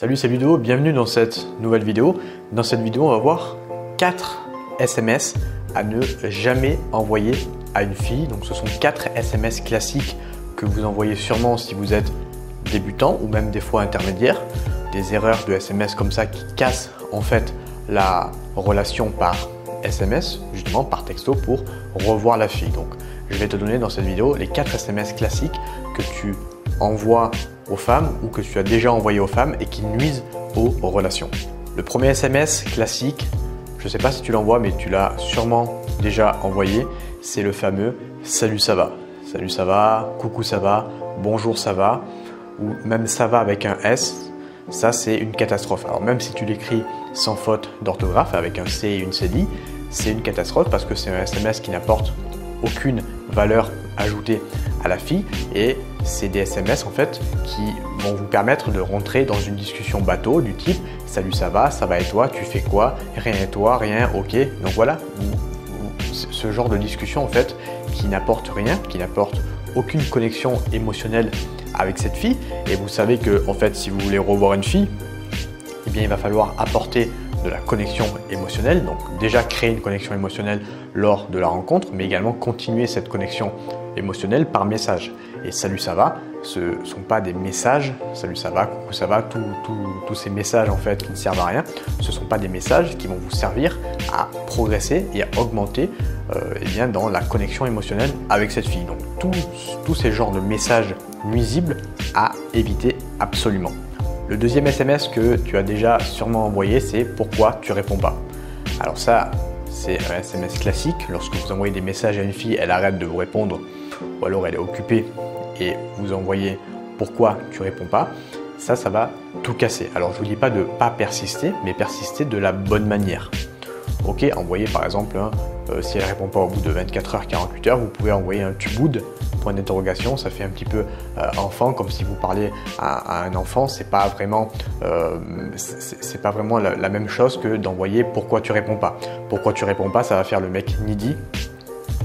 Salut, c'est Ludo, bienvenue dans cette nouvelle vidéo. Dans cette vidéo, on va voir 4 SMS à ne jamais envoyer à une fille. Donc ce sont 4 SMS classiques que vous envoyez sûrement si vous êtes débutant ou même des fois intermédiaire. Des erreurs de SMS comme ça qui cassent en fait la relation par SMS, justement par texto pour revoir la fille. Donc je vais te donner dans cette vidéo les 4 SMS classiques que tu envoies aux femmes ou que tu as déjà envoyé aux femmes et qui nuisent aux relations. Le premier SMS classique, je ne sais pas si tu l'envoies mais tu l'as sûrement déjà envoyé, c'est le fameux « Salut ça va ». Salut ça va, coucou ça va, bonjour ça va ou même ça va avec un S, ça c'est une catastrophe. Alors même si tu l'écris sans faute d'orthographe avec un C et une CDI, c'est une catastrophe parce que c'est un SMS qui n'apporte aucune valeur ajoutée à la fille et c'est des SMS en fait qui vont vous permettre de rentrer dans une discussion bateau du type « Salut ça va et toi, tu fais quoi? Rien et toi, rien, ok ». Donc voilà, ce genre de discussion en fait qui n'apporte rien, qui n'apporte aucune connexion émotionnelle avec cette fille. Et vous savez que en fait si vous voulez revoir une fille, eh bien il va falloir apporter de la connexion émotionnelle, donc déjà créer une connexion émotionnelle lors de la rencontre, mais également continuer cette connexion émotionnelle par message. Et salut ça va, ce ne sont pas des messages, salut ça va, coucou ça va, tous ces messages en fait qui ne servent à rien, ce ne sont pas des messages qui vont vous servir à progresser et à augmenter eh bien, dans la connexion émotionnelle avec cette fille. Donc tous ces genres de messages nuisibles à éviter absolument. Le deuxième SMS que tu as déjà sûrement envoyé, c'est « Pourquoi tu réponds pas ?» Alors ça, c'est un SMS classique. Lorsque vous envoyez des messages à une fille, elle arrête de vous répondre ou alors elle est occupée et vous envoyez « Pourquoi tu réponds pas ?» Ça va tout casser. Alors je ne vous dis pas de ne pas persister, mais persister de la bonne manière. Ok, envoyez par exemple, si elle ne répond pas au bout de 24 heures, 48 heures, vous pouvez envoyer un « Tu boudes ?» point d'interrogation, ça fait un petit peu enfant, comme si vous parliez à un enfant. C'est pas vraiment la même chose que d'envoyer « Pourquoi tu réponds pas ?» Pourquoi tu réponds pas, ça va faire le mec needy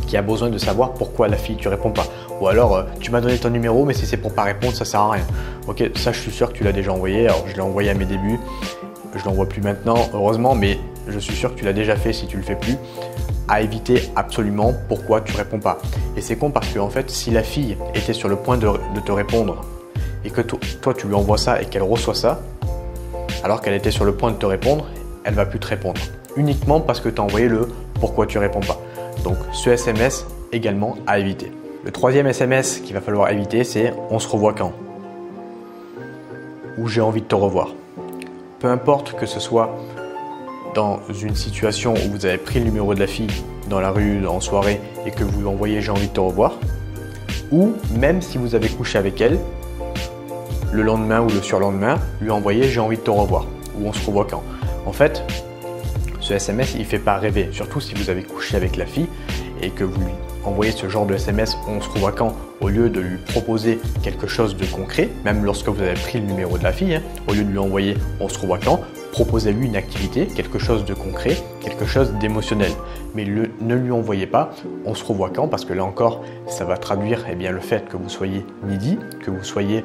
qui a besoin de savoir pourquoi la fille tu réponds pas. Ou alors tu m'as donné ton numéro mais si c'est pour pas répondre ça sert à rien. Ok, ça je suis sûr que tu l'as déjà envoyé. Alors je l'ai envoyé à mes débuts, je l'envoie plus maintenant heureusement, mais je suis sûr que tu l'as déjà fait si tu le fais plus. À éviter absolument pourquoi tu réponds pas. Et c'est con parce que en fait si la fille était sur le point de te répondre et que toi tu lui envoies ça et qu'elle reçoit ça alors qu'elle était sur le point de te répondre, elle va plus te répondre uniquement parce que tu as envoyé le pourquoi tu réponds pas. Donc ce SMS également à éviter. Le troisième SMS qu'il va falloir éviter, c'est on se revoit quand ou j'ai envie de te revoir. Peu importe que ce soit dans une situation où vous avez pris le numéro de la fille dans la rue, en soirée et que vous lui envoyez j'ai envie de te revoir, ou même si vous avez couché avec elle, le lendemain ou le surlendemain, lui envoyer j'ai envie de te revoir ou on se revoit quand. En fait, ce SMS il ne fait pas rêver, surtout si vous avez couché avec la fille et que vous lui envoyez ce genre de SMS on se revoit quand au lieu de lui proposer quelque chose de concret, même lorsque vous avez pris le numéro de la fille, au lieu de lui envoyer on se revoit quand, proposez-lui une activité, quelque chose de concret, quelque chose d'émotionnel. Mais ne lui envoyez pas on se revoit quand parce que là encore ça va traduire eh bien, le fait que vous soyez needy, que vous soyez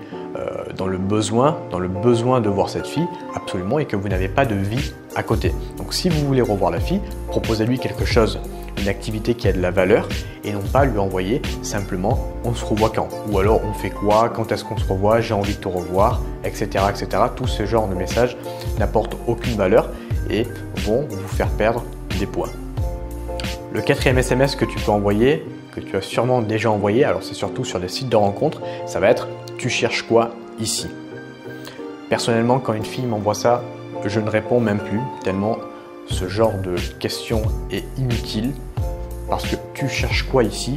dans le besoin de voir cette fille absolument et que vous n'avez pas de vie à côté. Donc si vous voulez revoir la fille, proposez-lui quelque chose, une activité qui a de la valeur et non pas lui envoyer simplement on se revoit quand ou alors on fait quoi, quand est-ce qu'on se revoit, j'ai envie de te revoir, etc. etc. Tout ce genre de messages n'apportent aucune valeur et vont vous faire perdre des points. Le quatrième SMS que tu peux envoyer, que tu as sûrement déjà envoyé, alors c'est surtout sur des sites de rencontres, ça va être « Tu cherches quoi ici ?» Personnellement, quand une fille m'envoie ça, je ne réponds même plus, tellement ce genre de question est inutile parce que « Tu cherches quoi ici ?»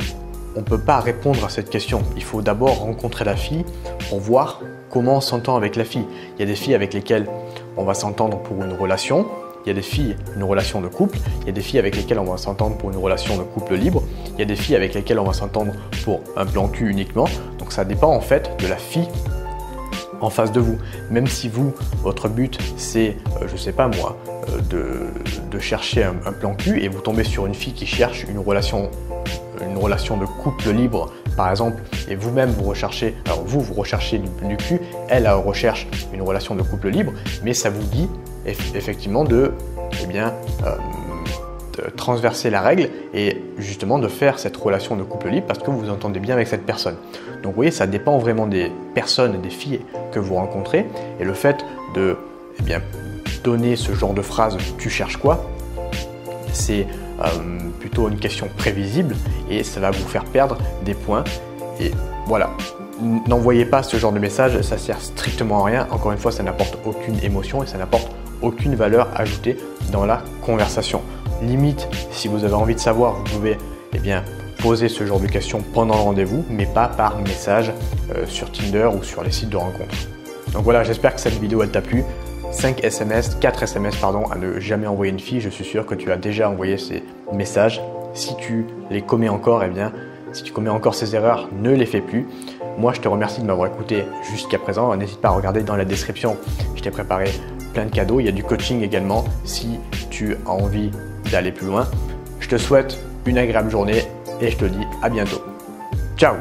On ne peut pas répondre à cette question. Il faut d'abord rencontrer la fille pour voir comment on s'entend avec la fille. Il y a des filles avec lesquelles on va s'entendre pour une relation. Il y a des filles, une relation de couple. Il y a des filles avec lesquelles on va s'entendre pour une relation de couple libre. Il y a des filles avec lesquelles on va s'entendre pour un plan cul uniquement. Donc ça dépend en fait de la fille en face de vous. Même si vous, votre but c'est, je sais pas moi, de chercher un plan cul et vous tombez sur une fille qui cherche une relation de couple libre par exemple, et vous-même vous recherchez, alors vous recherchez du cul, elle recherche une relation de couple libre, mais ça vous dit effectivement de transverser la règle et justement de faire cette relation de couple libre parce que vous vous entendez bien avec cette personne. Donc vous voyez, ça dépend vraiment des personnes, des filles que vous rencontrez, et le fait de donner ce genre de phrase « tu cherches quoi ?» c'est plutôt une question prévisible et ça va vous faire perdre des points. Et voilà, n'envoyez pas ce genre de message, ça sert strictement à rien. Encore une fois, ça n'apporte aucune émotion et ça n'apporte aucune valeur ajoutée dans la conversation. Limite, si vous avez envie de savoir, vous pouvez poser ce genre de questions pendant le rendez-vous, mais pas par message sur Tinder ou sur les sites de rencontres. Donc voilà, j'espère que cette vidéo elle t'a plu. 4 SMS à ne jamais envoyer une fille. Je suis sûr que tu as déjà envoyé ces messages. Si tu les commets encore, si tu commets encore ces erreurs, ne les fais plus. Moi, je te remercie de m'avoir écouté jusqu'à présent. N'hésite pas à regarder dans la description. Je t'ai préparé plein de cadeaux. Il y a du coaching également si tu as envie d'aller plus loin. Je te souhaite une agréable journée et je te dis à bientôt. Ciao!